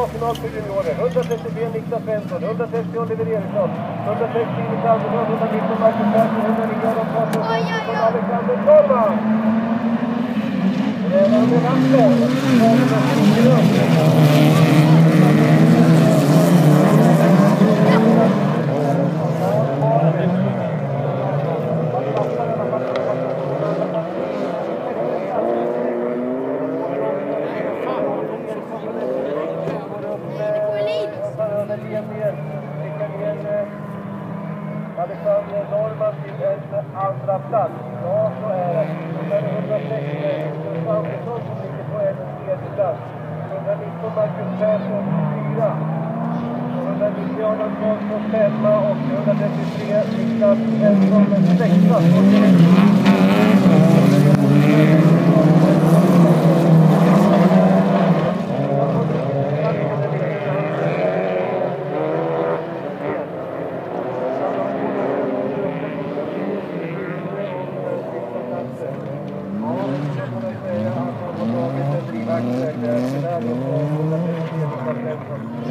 A-final för juniorer. 130 Niklas Svensson, 130 Oliver Eriksson, 160 Inge Andersson, 119 Marcus Persson, 109 Adam Persson, Alexander Torman. Redan med vatten. Alexander Norman till en andra plats. Ja, så är det. Sen är det 160 Niklas Andersson som ligger på en tredje plats. 119 Marcus Persson 4. 190 Adam Karlsson 5 och 133 Niklas Svensson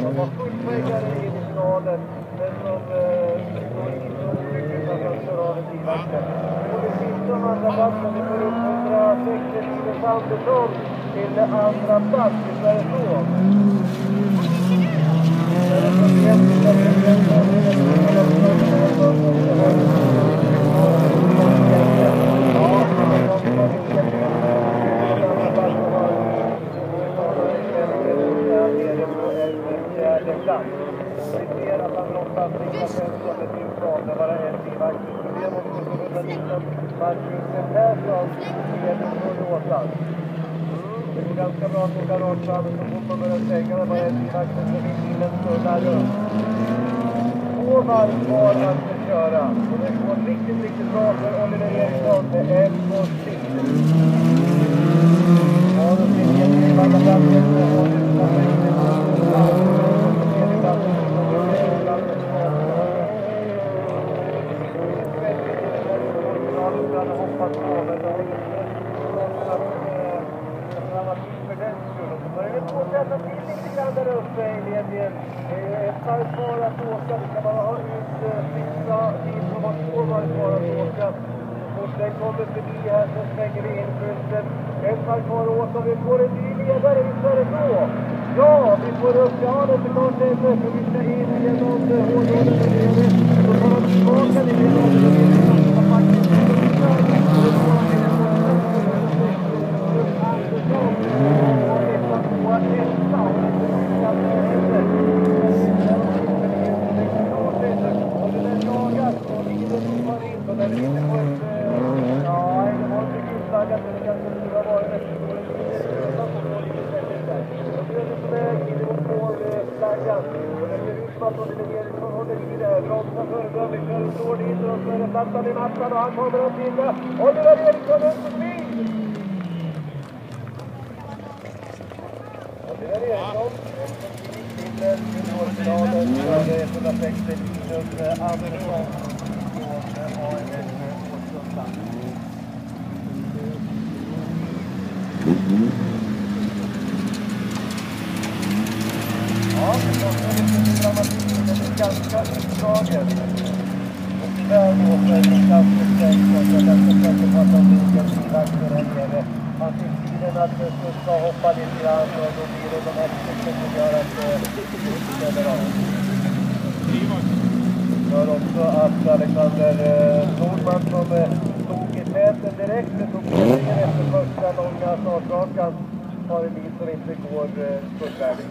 De var fullföljare i finalen, men de står inte olyckligt att av ett livvakter. Och det sista om andra platsen, det får upp 160 Linus Andersson till andra plats i Sverige så. Vi ser att han brottas Niklas Svensson med sin plan. Det var en livvakter. Det måste vi kunna visa Marcus Persson leder från Åsland. Det går ganska bra att åka rakt fram så fort man börjar svänga. Det var en livvakter som vill till en snurra runt. 2 varv kvar att köra. Och det går riktigt bra för Oliver Eriksson med en på sikt. Ja, då finns det en livvakter där uppe i ledningen. Ett varv kvar att åka. Det kan man ha ut sista tid som har 2 varv kvar att åka. Och den kommer förbi här så svänger vi in skylten. Ett varv kvar att åka. Vi får en ny ledare i Sverige då. Ja, vi får upp. Ja, det är klart det är för vi ska in genom hårdråden. Så tar de tillbaka det genom plattan i mattan och han kommer upp till Oliver Eriksson upp förbi. Oliver Eriksson till juniorfinalen för 160 Linus Andersson från AMS Årsunda. Ja, det kommer lite dramatik, men det är ganska utdraget. Där då för Niklas Svensson, jag kanske sätter på att han ligger livvakter här nere. Han fick tiden att det ska hoppa lite grann och då blir det de här stycken som gör att det ställer av. Gör också att Alexander Norman som stod i täten direkt tog ledningen efter första långa startrakan har en bil som inte går fullvärdig.